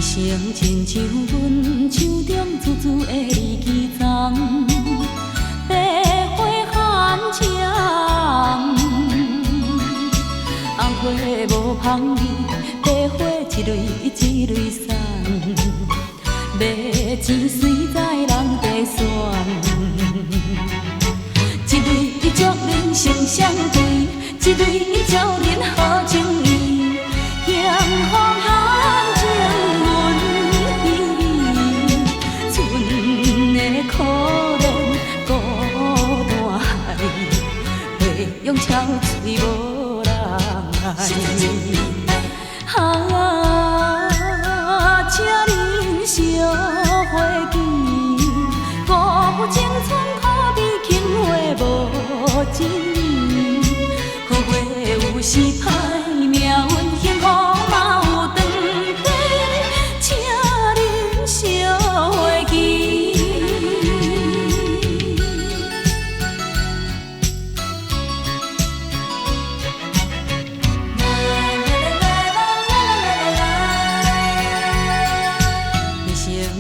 声亲像阮手中珠珠的日记丛，白花含情，红花无香味，白花一蕊一蕊散，要钱随在人地选，一蕊祝恁成双对，一蕊祝恁好情意，幸福含情。可怜孤单海，会用憔悴无人爱。请恁烧花枝，辜负青春可比轻花无情义。好花有时歹，命运幸福嘛有长短，请恁烧花枝。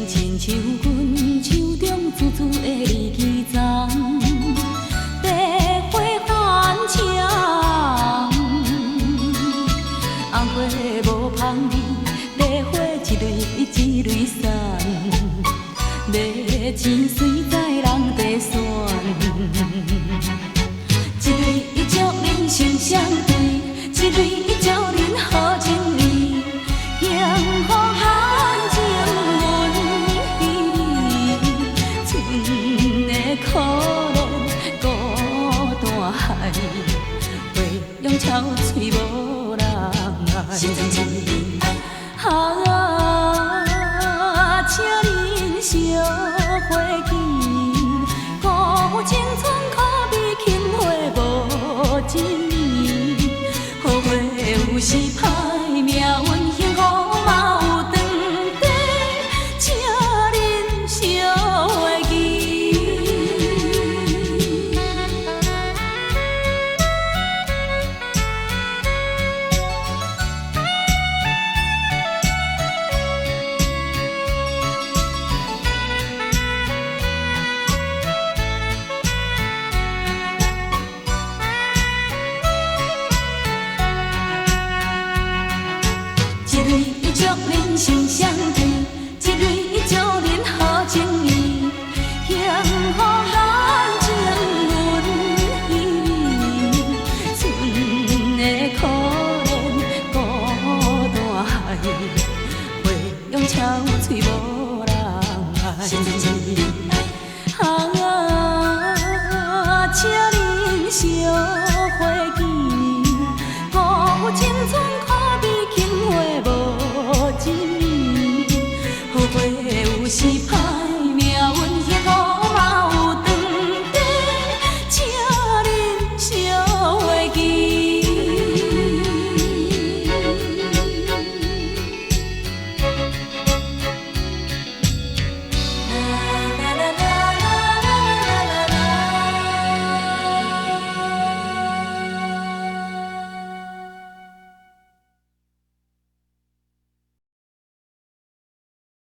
亲像阮手中珠珠的日记丛，白花含情，红花无香味，白花一蕊一蕊散，要钱随在人地选，一蕊祝恁成双对，一蕊祝恁好情义，幸福含情。可怜孤单海，会用憔悴无人爱。请恁烧花枝，辜负青春可比轻花无情义。好花有时歹。